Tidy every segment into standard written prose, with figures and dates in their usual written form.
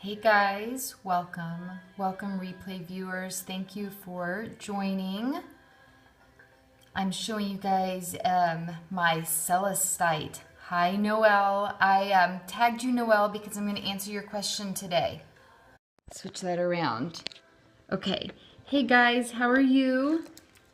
Hey guys, welcome. Welcome replay viewers. Thank you for joining. I'm showing you guys my celestite. Hi Noelle. I tagged you Noelle because I'm going to answer your question today. Switch that around. Okay. Hey guys, how are you?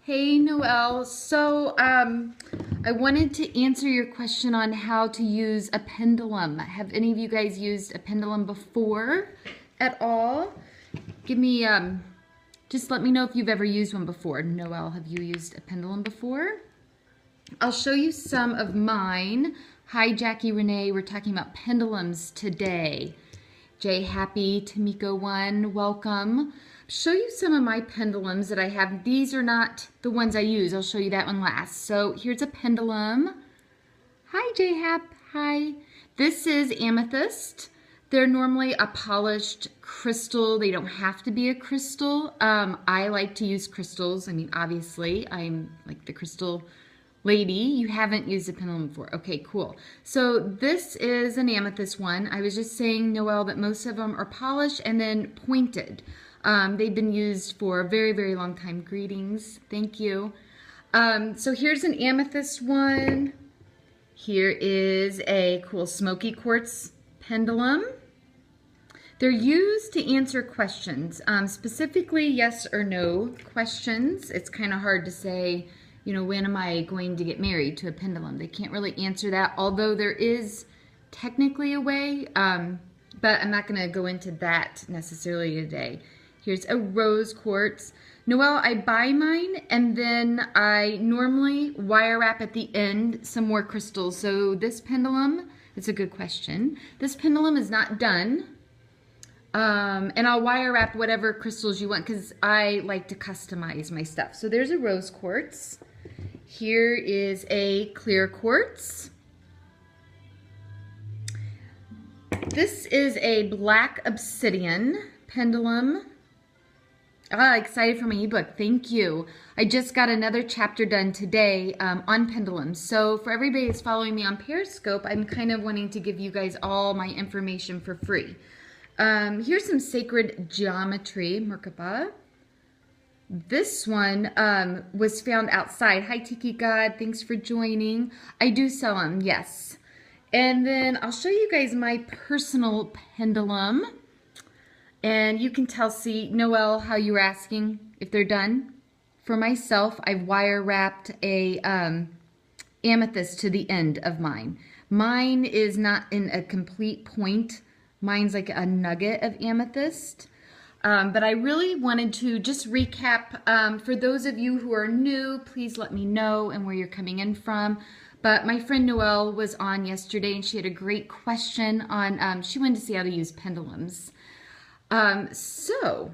Hey Noelle. So I wanted to answer your question on how to use a pendulum. Have any of you guys used a pendulum before at all? Give me just let me know if you've ever used one before. Noelle, have you used a pendulum before? I'll show you some of mine. Hi Jackie Renee, we're talking about pendulums today. Jay Happy, Tamiko 1, welcome. Show you some of my pendulums that I have. These are not the ones I use. I'll show you that one last. So here's a pendulum. Hi Jay Hap, hi. This is amethyst. They're normally a polished crystal. They don't have to be a crystal. I like to use crystals. I mean, obviously, I'm like the crystal lady. You haven't used a pendulum before. Okay, cool. So this is an amethyst one. I was just saying, Noelle, that most of them are polished and then pointed. They've been used for a very, very long time. Greetings. Thank you. So here's an amethyst one. Here is a cool smoky quartz pendulum. They're used to answer questions, specifically yes or no questions. It's kind of hard to say, you know, when am I going to get married to a pendulum? They can't really answer that, although there is technically a way, but I'm not going to go into that necessarily today. Here's a rose quartz. Noelle, I buy mine and then I normally wire wrap at the end some more crystals. So this pendulum, it's a good question. This pendulum is not done. And I'll wire wrap whatever crystals you want because I like to customize my stuff. So there's a rose quartz. Here is a clear quartz. This is a black obsidian pendulum. Excited for my ebook. Thank you. I just got another chapter done today on pendulums. So for everybody that's following me on Periscope, I'm kind of wanting to give you guys all my information for free. Here's some sacred geometry, Merkaba. This one was found outside. Hi, Tiki God. Thanks for joining. I do sell them, yes. And then I'll show you guys my personal pendulum. And you can tell, see, Noelle, how you were asking if they're done. For myself, I've wire wrapped a amethyst to the end of mine. Mine is not in a complete point. Mine's like a nugget of amethyst. But I really wanted to just recap. For those of you who are new, please let me know and where you're coming in from. But my friend Noelle was on yesterday and she had a great question on, she wanted to see how to use pendulums. So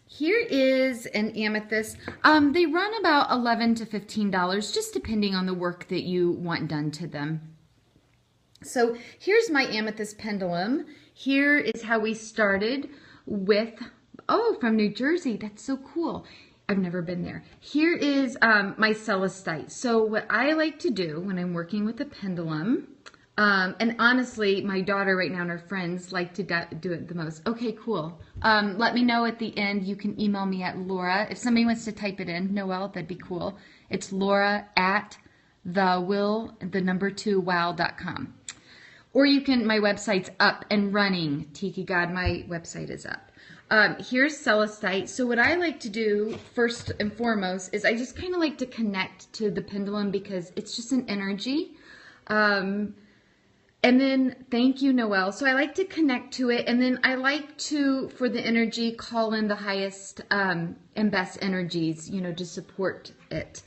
here is an amethyst. They run about $11 to $15, just depending on the work that you want done to them. So here's my amethyst pendulum. Here is how we started with, oh, from New Jersey. That's so cool. I've never been there. Here is my celestite. So what I like to do when I'm working with a pendulum, and honestly, my daughter right now and her friends like to do it the most. Okay, cool. Let me know at the end. You can email me at Laura. If somebody wants to type it in, Noelle, that'd be cool. It's Laura at wow.com. Or you can, my website's up and running. Tiki God, my website is up. Here's celestite. So what I like to do first and foremost is I just kind of like to connect to the pendulum because it's just an energy. And then, thank you, Noelle. So I like to connect to it, and then I like to, for the energy, call in the highest and best energies, you know, to support it.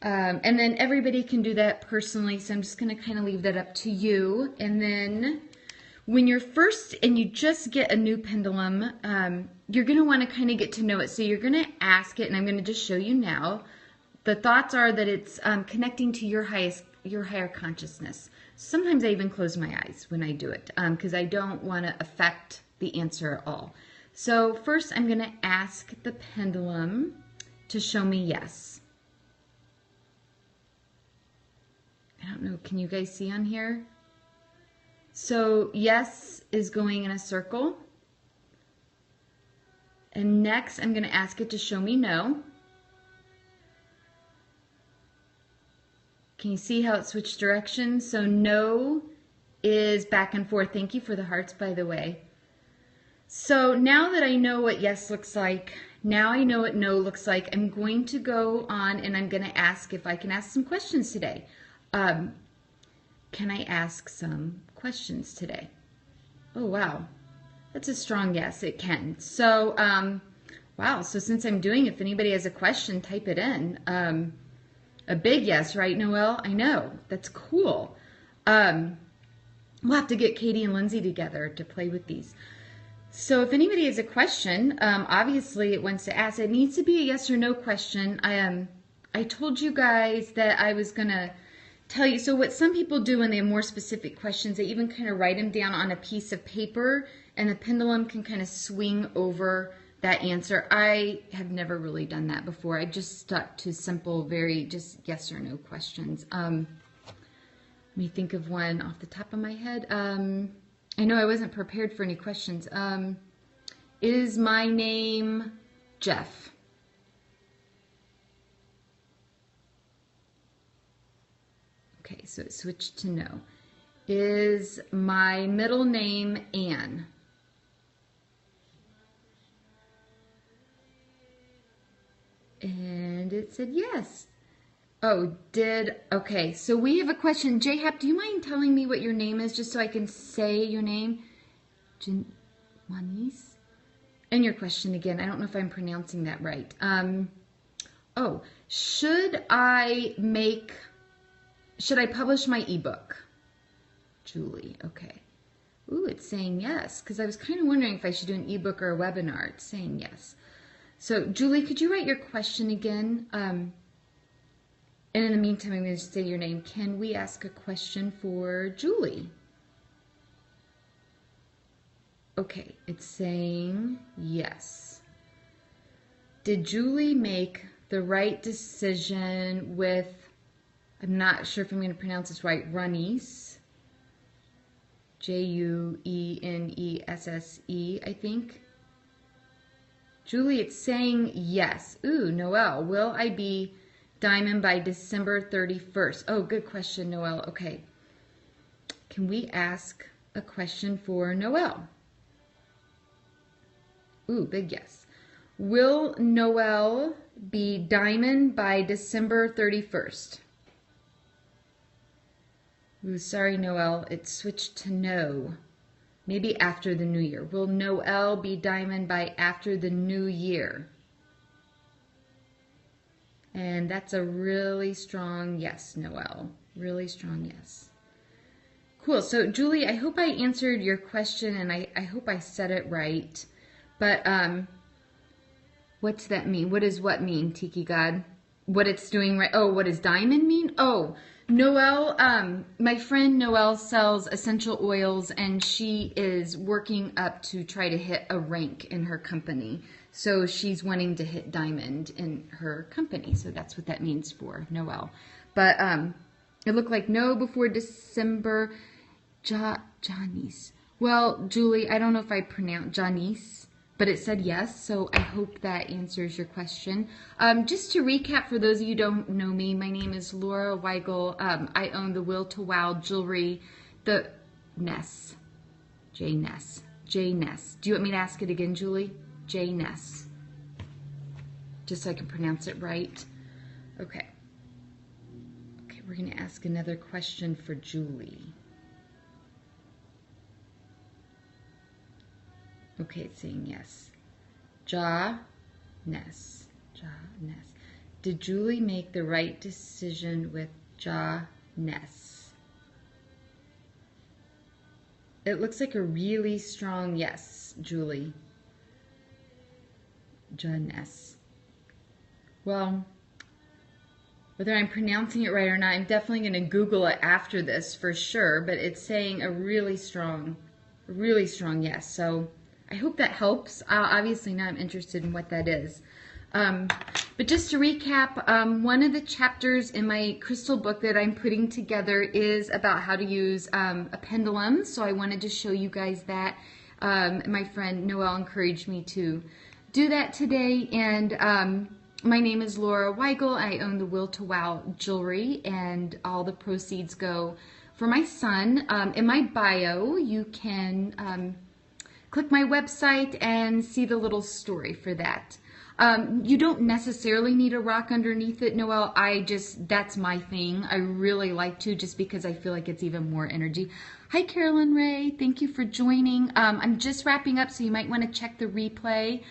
And then everybody can do that personally, so I'm just going to kind of leave that up to you. And then when you're first and you just get a new pendulum, you're going to want to kind of get to know it. So you're going to ask it, and I'm going to just show you now. The thoughts are that it's connecting to your higher consciousness. Sometimes I even close my eyes when I do it because I don't want to affect the answer at all. So first I'm going to ask the pendulum to show me yes. I don't know, can you guys see on here? So yes is going in a circle. And next I'm going to ask it to show me no. Can you see how it switched directions? So no is back and forth. Thank you for the hearts, by the way. So now that I know what yes looks like, now I know what no looks like, I'm going to go on and I'm going to ask if I can ask some questions today. Can I ask some questions today? Oh, wow. That's a strong yes, it can. So, wow, so since I'm doing, if anybody has a question, type it in. A big yes, right, Noelle? I know, that's cool. We'll have to get Katie and Lindsay together to play with these. So if anybody has a question, obviously it wants to ask, it needs to be a yes or no question. I told you guys that I was gonna tell you, so what some people do when they have more specific questions, they even kind of write them down on a piece of paper and the pendulum can kind of swing over that answer. I have never really done that before. I just stuck to simple, very just yes or no questions. Let me think of one off the top of my head. I know I wasn't prepared for any questions. Is my name Jeff? Okay, so it switched to no. Is my middle name Anne? And it said yes. Oh, okay, so we have a question. J-Hap, do you mind telling me what your name is just so I can say your name? Juanice? And your question again, I don't know if I'm pronouncing that right. Should I publish my ebook? Julie, okay. Ooh, it's saying yes, because I was kind of wondering if I should do an ebook or a webinar. It's saying yes. So, Julie, could you write your question again? And in the meantime, I'm going to say your name. Can we ask a question for Julie? Okay, it's saying yes. Did Julie make the right decision with, I'm not sure if I'm going to pronounce this right, Juanice? Juenesse, I think. Julie, it's saying yes. Ooh, Noelle, will I be diamond by December 31st? Oh, good question, Noelle. Okay. Can we ask a question for Noelle? Ooh, big yes. Will Noelle be diamond by December 31st? Ooh, sorry, Noelle. It switched to no. Maybe after the new year. Will Noelle be diamond by after the new year? And that's a really strong yes, Noelle. Really strong yes. Cool. So, Julie, I hope I answered your question and I hope I said it right. But what's that mean? What does what mean, Tiki God? What it's doing right? Oh, what does diamond mean? Oh, Noelle, my friend Noelle sells essential oils and she is working up to try to hit a rank in her company. So she's wanting to hit diamond in her company. So that's what that means for Noelle. But it looked like no before December. Janice. Well, Julie, I don't know if I pronounced Janice, but it said yes, so I hope that answers your question. Just to recap, for those of you who don't know me, my name is Laura Weigel. I own the Will to Wow Jewelry, the Ness, J Ness. Do you want me to ask it again, Julie? J Ness. Just so I can pronounce it right. Okay. Okay, we're going to ask another question for Julie. Okay, it's saying yes. Ness. Did Julie make the right decision with Ness? It looks like a really strong yes, Julie. Ness. Well, whether I'm pronouncing it right or not, I'm definitely going to Google it after this for sure, but it's saying a really strong yes. So I hope that helps. Obviously now I'm interested in what that is. But just to recap, one of the chapters in my crystal book that I'm putting together is about how to use a pendulum. So I wanted to show you guys that. My friend Noelle encouraged me to do that today. And my name is Laura Weigel. I own the Will to Wow jewelry, and all the proceeds go for my son. In my bio, you can click my website and see the little story for that. You don't necessarily need a rock underneath it, Noelle. That's my thing. I really like to, just because I feel like it's even more energy. Hi, Carolyn Ray. Thank you for joining. I'm just wrapping up, so you might want to check the replay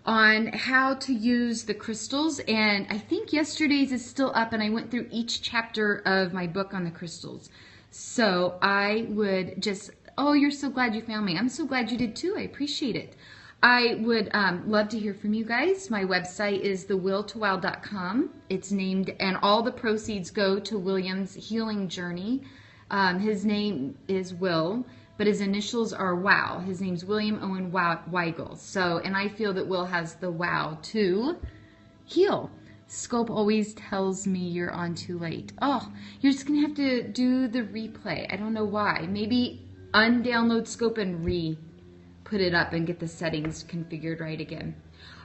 on how to use the crystals. And I think yesterday's is still up, and I went through each chapter of my book on the crystals. So I would just, oh, you're so glad you found me. I'm so glad you did too. I appreciate it. I would love to hear from you guys. My website is thewilltowow.com. It's named, and all the proceeds go to William's healing journey. His name is Will, but his initials are Wow. His name's William Owen Weigel. So, and I feel that Will has the wow to heal. Scope always tells me you're on too late. Oh, you're just going to have to do the replay. I don't know why. Maybe undownload Scope and put it up and get the settings configured right again.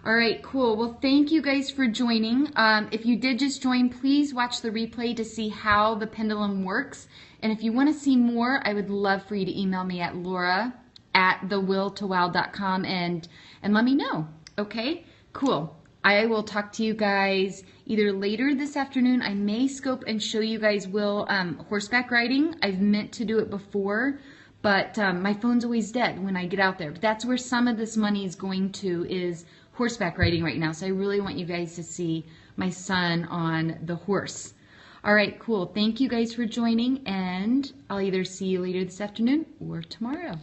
All right, cool. Well, thank you guys for joining. If you did just join, please watch the replay to see how the pendulum works. And if you want to see more, I would love for you to email me at laura@thewilltowow.com and let me know. Okay, cool. I will talk to you guys either later this afternoon. I may scope and show you guys Will horseback riding. I've meant to do it before, but my phone's always dead when I get out there. But that's where some of this money is going to, is horseback riding right now. So I really want you guys to see my son on the horse. All right, cool. Thank you guys for joining, and I'll either see you later this afternoon or tomorrow.